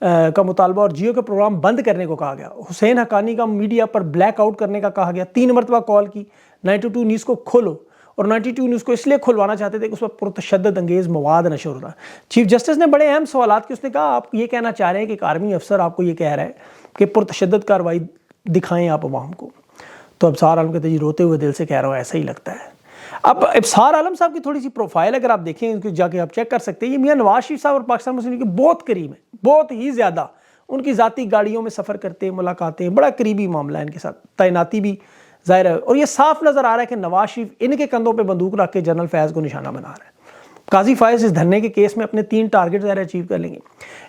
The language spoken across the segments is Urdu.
کا مطالبہ اور جیو کے پروگرام بند کرنے کو کہا گیا. حسین حقانی کا میڈیا پر بلیک آؤٹ کرنے کا کہا گیا. 3 مرتبہ کال کی 92 نیوز کو کھولو, اور 92 نیوز کو اس لیے کھلوانا چاہتے تھے کہ اس پر پرتشدد انگیز مواد نشر ہو رہا ہے. چیف جسٹس نے بڑے اہم سوالات کی. اس نے کہا آپ یہ کہنا چاہ رہے ہیں کہ ایک آرمی افسر آپ کو یہ کہہ رہا ہے کہ پرتشدد کارروائی دکھائیں آپ عوام کو. تو ابصار عالم کہتے ہیں جی روتے ہوئے دل سے کہہ رہا ہوں ایسا ہی لگتا ہے. اب ابصار عالم صاحب کی تھوڑی سی پروفائل اگر آپ دیکھیں جا کے آپ چیک کر سکتے ہیں, یہ میاں نواز شریف صاحب اور پاکستان مسلم لیگ کے بہت قریب ہیں, بہت ہی زیادہ. ان کی ذاتی گاڑیوں میں سفر کرتے ہیں, ملاقاتیں, بڑا قریبی معاملہ ہے ان کے ساتھ, تعیناتی بھی ظاہر ہے. اور یہ صاف نظر آ رہا ہے کہ نواز شریف ان کے کندھوں پہ بندوق رکھ کے جنرل فیض کو نشانہ بنا رہا ہے. قاضی فائز اس دھرنے کے کیس میں اپنے 3 ٹارگٹ ظاہر اچیو کر لیں گے.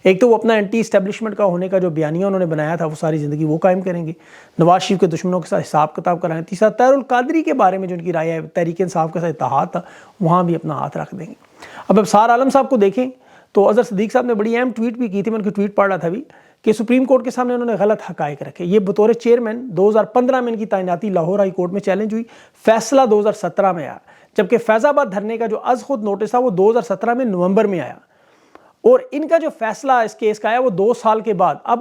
ایک تو وہ اپنا اینٹی اسٹیبلشمنٹ کا ہونے کا جو بیانیہ انہوں نے بنایا تھا وہ ساری زندگی وہ قائم کریں گے. نواز شریف کے دشمنوں کے ساتھ حساب کتاب کرائیں. تیسرا طاہر القادری کے بارے میں جو ان کی رائے ہے, تحریک انصاف کے ساتھ اتحاد تھا, وہاں بھی اپنا ہاتھ رکھ دیں گے. اب ابصار عالم صاحب کو دیکھیں تو اظہر صدیق صاحب نے بڑی اہم ٹویٹ بھی کی تھی, میں ان کی ٹویٹ پڑھ رہا تھا بھی, کہ سپریم کورٹ کے سامنے انہوں نے غلط حقائق رکھے. یہ بطور چیئرمین 2015 میں ان کی تعیناتی لاہور ہائی کورٹ میں چیلنج ہوئی, فیصلہ 2017 میں آیا, جبکہ فیض آباد دھرنے کا جو از خود نوٹس تھا وہ 2017 میں نومبر میں آیا, اور ان کا جو فیصلہ اس کیس کا آیا وہ 2 سال کے بعد. اب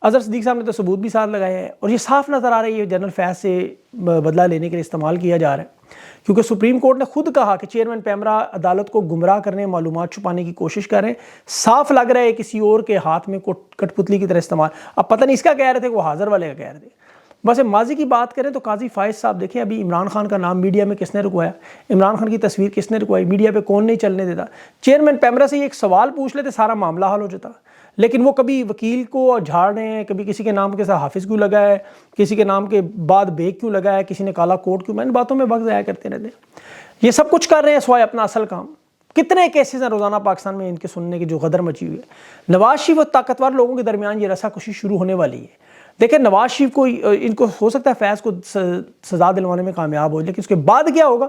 اظہر صدیق صاحب نے تو ثبوت بھی ساتھ لگائے ہیں, اور یہ صاف نظر آ رہا ہے یہ جنرل فیض سے بدلہ لینے کے لیے استعمال کیا جا رہا ہے, کیونکہ سپریم کورٹ نے خود کہا کہ چیئرمین پیمرا عدالت کو گمراہ کرنے, معلومات چھپانے کی کوشش کر رہے ہیں. صاف لگ رہا ہے کسی اور کے ہاتھ میں کٹ پتلی کی طرح استعمال. اب پتہ نہیں اس کا کہہ رہے تھے, وہ حاضر والے کا کہہ رہے تھے. بس ماضی کی بات کریں تو قاضی فائز صاحب دیکھیں, ابھی عمران خان کا نام میڈیا میں کس نے رکوایا, عمران خان کی تصویر کس نے رکوائی, میڈیا پہ کون نہیں چلنے دیتا. چیئرمین پیمرا سے یہ ایک سوال پوچھ لیتے سارا معاملہ حل ہو جاتا, لیکن وہ کبھی وکیل کو جھاڑ رہے ہیں, کبھی کسی کے نام کے ساتھ حافظ کیوں لگا ہے, کسی کے نام کے بعد بیگ کیوں لگا ہے, کسی نے کالا کوٹ کیوں, ان باتوں میں وقت ضائع کرتے رہتے ہیں. یہ سب کچھ کر رہے ہیں سوائے اپنا اصل کام. کتنے کیسز ہیں روزانہ پاکستان میں ان کے سننے کی جو غدر مچی ہوئی ہے. نواز شریف اور طاقتور لوگوں کے درمیان یہ رسا کشی شروع ہونے والی ہے. دیکھیں نواز شریف کو ان کو ہو سکتا ہے فیض کو سزا دلوانے میں کامیاب ہو, لیکن اس کے بعد کیا ہوگا,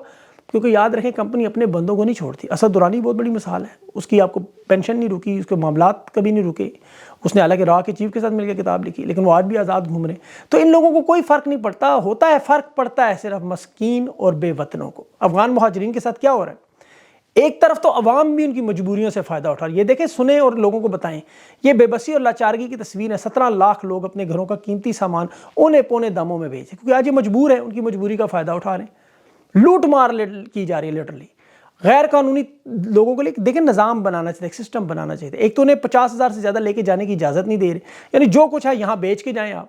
کیونکہ یاد رکھیں کمپنی اپنے بندوں کو نہیں چھوڑتی. اسد درانی بہت بڑی مثال ہے, اس کی آپ کو پینشن نہیں رکی, اس کے معاملات کبھی نہیں رکے. اس نے حالانکہ را کے چیف کے ساتھ مل کے کتاب لکھی, لیکن وہ آج بھی آزاد گھوم رہے ہیں. تو ان لوگوں کو کوئی فرق نہیں پڑتا. ہوتا ہے فرق پڑتا ہے صرف مسکین اور بے وطنوں کو. افغان مہاجرین کے ساتھ کیا ہو رہا ہے, ایک طرف تو عوام بھی ان کی مجبوریوں سے فائدہ اٹھا رہی ہے. یہ دیکھیں, سنیں اور لوگوں کو بتائیں. یہ بے بسی اور لاچارگی کی تصویر ہے. 17 لاکھ لوگ اپنے گھروں کا قیمتی سامان اونے پونے داموں میں بیچ, کیونکہ آج یہ مجبور ہیں, ان کی مجبوری کا فائدہ اٹھا رہے ہیں. لوٹ مار کی جا رہی ہے لٹرلی. غیر قانونی لوگوں کو لے کے دیکھیں نظام بنانا چاہیے, ایک سسٹم بنانا چاہیے. ایک تو انہیں 50,000 سے زیادہ لے کے جانے کی اجازت نہیں دے رہے, یعنی جو کچھ ہے یہاں بیچ کے جائیں آپ.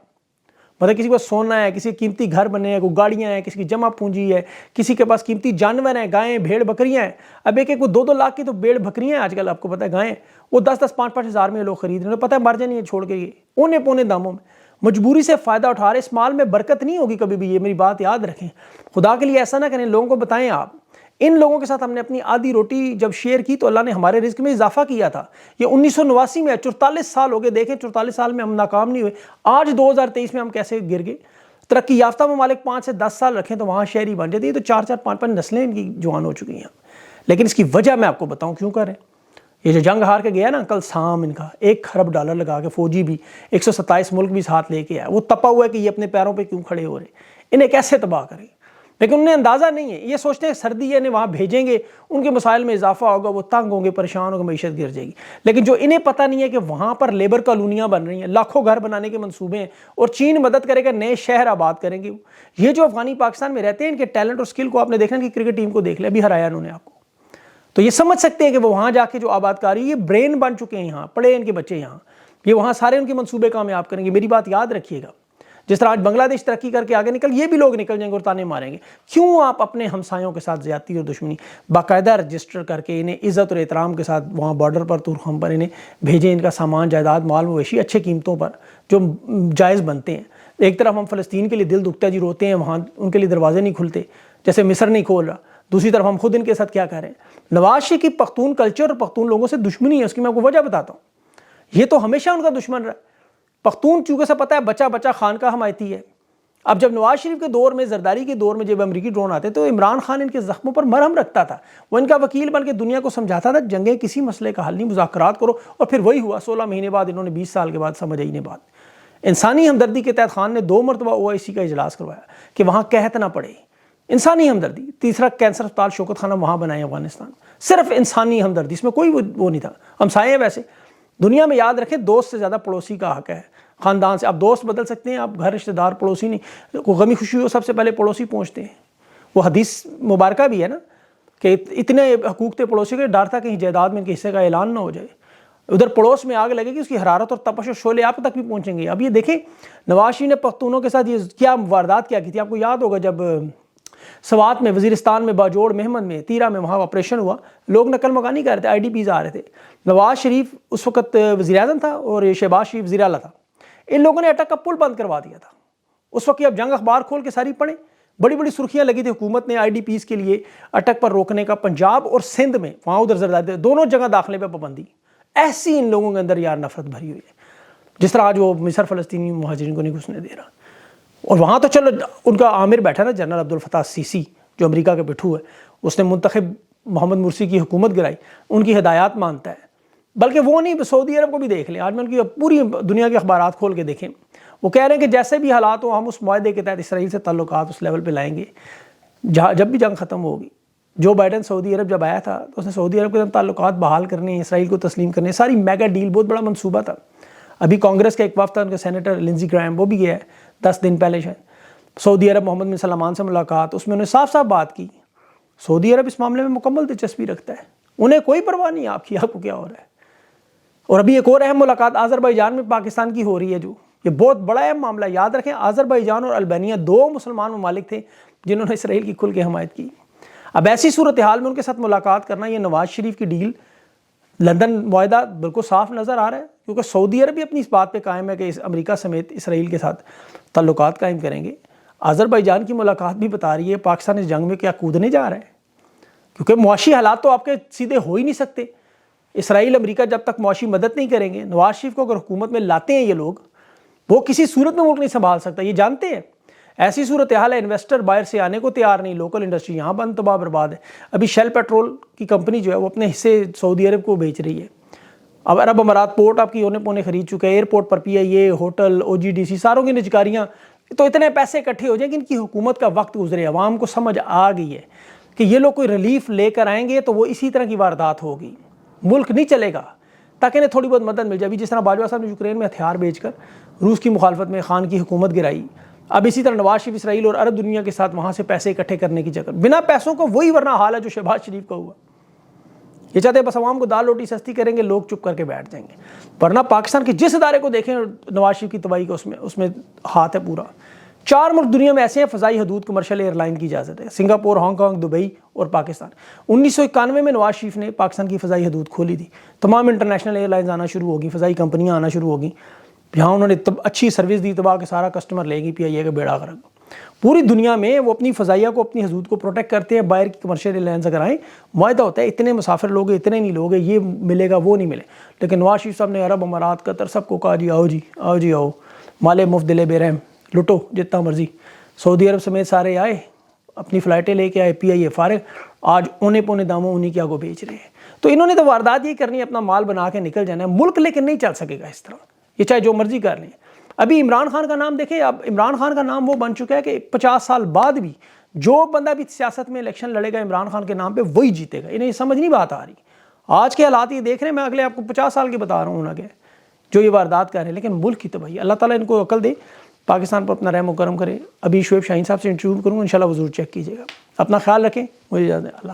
مطلب کسی کو سونا ہے, کسی قیمتی گھر بنے ہیں, کوئی گاڑیاں ہیں, کسی کی جمع پونجی ہے, کسی کے پاس قیمتی جانور ہیں, گائیں بھیڑ بکریاں ہیں. اب ایک وہ 2-2 لاکھ کی تو بھیڑ بکریاں ہیں آج کل, آپ کو پتہ ہے گائیں وہ 10-10 5-5 ہزار میں لوگ خرید رہے ہیں. پتہ ہے مر جانی ہے چھوڑ کے, یہ اونے پونے داموں میں مجبوری سے فائدہ اٹھا رہے. اس مال میں برکت نہیں ہوگی کبھی بھی, یہ میری بات یاد رکھیں. خدا کے لیے ایسا نہ کریں, لوگوں کو بتائیں آپ. ان لوگوں کے ساتھ ہم نے اپنی آدھی روٹی جب شیئر کی تو اللہ نے ہمارے رزق میں اضافہ کیا تھا. یہ 1989 میں 44 سال ہو گئے, دیکھیں 44 سال میں ہم ناکام نہیں ہوئے. آج 2023 میں ہم کیسے گر گئے. ترقی یافتہ ممالک 5 سے 10 سال رکھیں تو وہاں شہری بن جاتی ہے, تو 4-4 5-5 نسلیں ان کی جوان ہو چکی ہیں. لیکن اس کی وجہ میں آپ کو بتاؤں کیوں کر رہے ہیں. یہ جو جنگ ہار کے گیا نا کل سام, ان کا $1 خرب لگا کے, فوجی بھی 127 ملک بھی ساتھ لے کے آیا. وہ تپا ہوا ہے کہ یہ اپنے پیروں پہ کیوں کھڑے ہو رہے, انہیں کیسے تباہ کریں. لیکن انہیں اندازہ نہیں ہے, یہ سوچتے ہیں سردی ہے انہیں وہاں بھیجیں گے, ان کے مسائل میں اضافہ ہوگا, وہ تنگ ہوں گے, پریشان ہوں گے, معیشت گر جائے گی. لیکن جو انہیں پتہ نہیں ہے کہ وہاں پر لیبر کالونیاں بن رہی ہیں, لاکھوں گھر بنانے کے منصوبے ہیں, اور چین مدد کرے گا, نئے شہر آباد کریں گے. یہ جو افغانی پاکستان میں رہتے ہیں, ان کے ٹیلنٹ اور اسکل کو آپ نے دیکھنا کہ کرکٹ ٹیم کو دیکھ لیا, ابھی ہرایا انہوں نے آپ کو. تو یہ سمجھ سکتے ہیں کہ وہ وہاں جا کے جو آباد کاری, یہ برین بن چکے ہیں, یہاں پڑھے ان کے بچے, یہاں یہ وہاں سارے ان کے منصوبے کامیاب کریں گے. میری بات یاد رکھیے گا. جس طرح آج بنگلہ دیش ترقی کر کے آگے نکل, یہ بھی لوگ نکل جائیں گے اور تانے ماریں گے. کیوں آپ اپنے ہمسایوں کے ساتھ زیادتی اور دشمنی باقاعدہ رجسٹر کر کے انہیں عزت اور احترام کے ساتھ وہاں بارڈر پر تورخم پر انہیں بھیجیں, ان کا سامان جائیداد مال مویشی اچھے قیمتوں پر جو جائز بنتے ہیں. ایک طرف ہم فلسطین کے لیے دل دکھتا ہے جی, روتے ہیں, وہاں ان کے لیے دروازے نہیں کھلتے, جیسے مصر نہیں کھول رہا. دوسری طرف ہم خود ان کے ساتھ کیا کہہ رہے ہیں. نواز شریف کی پختون کلچر اور پختون لوگوں سے دشمنی ہے, اس کی میں آپ کو وجہ بتاتا ہوں. یہ تو ہمیشہ ان کا دشمن رہا. پختون چونکہ سے پتہ ہے بچہ بچہ خان کا حمایتی ہے. اب جب نواز شریف کے دور میں, زرداری کے دور میں جب امریکی ڈرون آتے تو عمران خان ان کے زخموں پر مرہم رکھتا تھا, وہ ان کا وکیل بن کے دنیا کو سمجھاتا تھا جنگیں کسی مسئلے کا حل نہیں, مذاکرات کرو. اور پھر وہی ہوا 16 مہینے بعد, انہوں نے 20 سال کے بعد سمجھ آئی نے بات. انسانی ہمدردی کے تحت خان نے 2 مرتبہ OIC کا اجلاس کروایا کہ وہاں قحط نہ پڑے, انسانی ہمدردی. تیسرا کینسر اسپتال شوکت خانہ وہاں بنائے افغانستان, صرف انسانی ہمدردی, اس میں کوئی وہ نہیں تھا. ہمسائے ہیں ویسے, دنیا میں یاد رکھیں دوست سے زیادہ پڑوسی کا حق ہے. خاندان سے آپ دوست بدل سکتے ہیں, آپ گھر رشتہ دار پڑوسی نہیں. کوئی غمی خوشی ہو سب سے پہلے پڑوسی پہنچتے ہیں. وہ حدیث مبارکہ بھی ہے نا کہ اتنے حقوق تھے پڑوسی کے, ڈر تھا کہیں جائیداد میں ان کے حصے کا اعلان نہ ہو جائے. ادھر پڑوس میں آگ لگے گی, اس کی حرارت اور تپش اور شعلے آپ تک بھی پہنچیں گے. اب یہ دیکھیں نواز شریف نے پختونوں کے ساتھ یہ کیا واردات کیا کی تھی. آپ کو یاد ہوگا جب سوات میں, وزیرستان میں, باجوڑ مہمند میں, تیرہ میں وہاں آپریشن ہوا, لوگ نقل مکانی کر رہے تھے, آئی ڈی پیز آ رہے تھے. نواز شریف اس وقت وزیر اعظم تھا اور شہباز شریف وزیر اعلیٰ تھا. ان لوگوں نے اٹک کا پل بند کروا دیا تھا. اس وقت اب جنگ اخبار کھول کے ساری پڑھیں, بڑی بڑی سرخیاں لگی تھی حکومت نے آئی ڈی پیز کے لیے اٹک پر روکنے کا. پنجاب اور سندھ میں وہاں ادھر زرداد دونوں جگہ داخلے پہ پابندی. ایسی ان لوگوں کے اندر یار نفرت بھری ہوئی ہے, جس طرح آج وہ مصر فلسطینی مہاجرین کو نہیں گھسنے دے رہا. اور وہاں تو چلو ان کا عامر بیٹھا نا, جنرل عبد الفتاح السیسی جو امریکہ کے پٹھو ہے, اس نے منتخب محمد مرسی کی حکومت گرائی, ان کی ہدایات مانتا ہے. بلکہ وہ نہیں, سعودی عرب کو بھی دیکھ لیں, آج میں ان کی پوری دنیا کے اخبارات کھول کے دیکھیں, وہ کہہ رہے ہیں کہ جیسے بھی حالات ہو ہم اس معاہدے کے تحت اسرائیل سے تعلقات اس لیول پہ لائیں گے جب بھی جنگ ختم ہوگی. جو بائیڈن سعودی عرب جب آیا تھا تو اس نے سعودی عرب کے ساتھ تعلقات بحال کرنے ہیں, اسرائیل کو تسلیم کرنے, ساری میگا ڈیل, بہت بڑا منصوبہ تھا. ابھی کانگریس کا ایک وفد تھا, ان کا سینیٹر لنزی گرائم, وہ بھی گیا ہے 10 دن پہلے شاید سعودی عرب. محمد بن سلمان سے ملاقات, اس میں انہوں نے صاف صاف بات کی, سعودی عرب اس معاملے میں مکمل دلچسپی رکھتا ہے, انہیں کوئی پرواہ نہیں آپ کی آپ کو کیا ہو رہا ہے. اور ابھی ایک اور اہم ملاقات آذربائیجان میں پاکستان کی ہو رہی ہے, جو یہ بہت بڑا اہم معاملہ. یاد رکھیں آذربائیجان اور البانیہ 2 مسلمان ممالک تھے جنہوں نے اسرائیل کی کھل کے حمایت کی. اب ایسی صورتحال میں ان کے ساتھ ملاقات کرنا, یہ نواز شریف کی ڈیل لندن معاہدہ بالکل صاف نظر آ رہا ہے, کیونکہ سعودی عرب بھی اپنی اس بات پہ قائم ہے کہ امریکہ سمیت اسرائیل کے ساتھ تعلقات قائم کریں گے. آذربائیجان کی ملاقات بھی بتا رہی ہے پاکستان اس جنگ میں کیا کودنے جا رہا ہے, کیونکہ معاشی حالات تو آپ کے سیدھے ہو ہی نہیں سکتے. اسرائیل امریکہ جب تک معاشی مدد نہیں کریں گے, نواز شریف کو اگر حکومت میں لاتے ہیں یہ لوگ, وہ کسی صورت میں ملک نہیں سنبھال سکتا, یہ جانتے ہیں. ایسی صورتحال ہے, انویسٹر باہر سے آنے کو تیار نہیں, لوکل انڈسٹری یہاں بند تباہ برباد ہے. ابھی شیل پیٹرول کی کمپنی جو ہے وہ اپنے حصے سعودی عرب کو بیچ رہی ہے. اب عرب امارات پورٹ آپ کی اونے پونے خرید چکے ہیں, ایئرپورٹ پر پی آئی اے, ہوٹل, او جی ڈی سی, ساروں کی نجکاریاں, تو اتنے پیسے اکٹھے ہو جائیں کہ ان کی حکومت کا وقت گزرے. عوام کو سمجھ آ گئی ہے کہ یہ لوگ کوئی ریلیف لے کر آئیں گے تو وہ اسی طرح کی واردات ہوگی, ملک نہیں چلے گا, تاکہ انہیں تھوڑی بہت مدد مل جائے. ابھی جس طرح باجوہ صاحب نے یوکرین میں ہتھیار بیچ کر روس کی مخالفت میں خان کی حکومت گرائی, اب اسی طرح نواز شریف اسرائیل اور عرب دنیا کے ساتھ وہاں سے پیسے اکٹھے کرنے کی جگہ, بنا پیسوں کو وہی ورنہ حال ہے جو شہباز شریف کا ہوا. یہ چاہتے ہیں بس عوام کو دال روٹی سستی کریں گے, لوگ چپ کر کے بیٹھ جائیں گے. ورنہ پاکستان کے جس ادارے کو دیکھیں نواز شریف کی تباہی کا اس میں ہاتھ ہے پورا. 4 ملک دنیا میں ایسے ہیں فضائی حدود کمرشل ایئر لائن کی اجازت ہے, سنگاپور, ہانگ کانگ, دبئی اور پاکستان. 1991 میں نواز شریف نے پاکستان کی فضائی حدود کھولی تھی, تمام انٹرنیشنل ایئر لائنز آنا شروع ہوگی, فضائی کمپنیاں آنا شروع ہوگی. یہاں انہوں نے اچھی سروس دی, تباہ کے سارا کسٹمر لے گی, پی آئی اے کا بیڑا غرق. پوری دنیا میں وہ اپنی فضائیہ کو, اپنی حدود کو پروٹیکٹ کرتے ہیں. باہر کی کمرشل ایئر لائنز اگر آئیں, معاہدہ ہوتا ہے اتنے مسافر لوگ, اتنے نہیں لوگ, یہ ملے گا وہ نہیں ملے. لیکن نواز شریف صاحب نے عرب امارات, قطر, سب کو کہا جی آؤ جی آؤ جی آؤ, مالے مفت دلے بے رحم, لٹو جتنا مرضی. سعودی عرب سمیت سارے آئے, اپنی فلائٹیں لے کے آئے, پی آئی اے فارغ, آج اونے پونے داموں انہیں کیا کو بیچ رہے ہیں. تو انہوں نے تو واردات یہ کرنی ہے, اپنا مال بنا کے نکل جانا ہے. ملک لیکن نہیں چل سکے گا اس طرح, یہ چاہے جو مرضی کر لیں. ابھی عمران خان کا نام دیکھیں, اب عمران خان کا نام وہ بن چکا ہے کہ 50 سال بعد بھی جو بندہ بھی سیاست میں الیکشن لڑے گا عمران خان کے نام پہ وہی جیتے گا. انہیں یہ سمجھ نہیں بات آ رہی. آج کے حالات یہ دیکھ رہے ہیں, میں اگلے آپ کو 50 سال کے بتا رہا ہوں نا کہ جو یہ واردات کر رہے ہیں, لیکن ملک کی تباہی. اللہ تعالیٰ ان کو عقل دے, پاکستان پر اپنا رحم و کرم کرے. ابھی شعیب شاہین صاحب سے انٹرویو کروں گا, انشاءاللہ وہ ضرور چیک کیجیے گا. اپنا خیال رکھیں, مجھے اجازت ہے. اللہ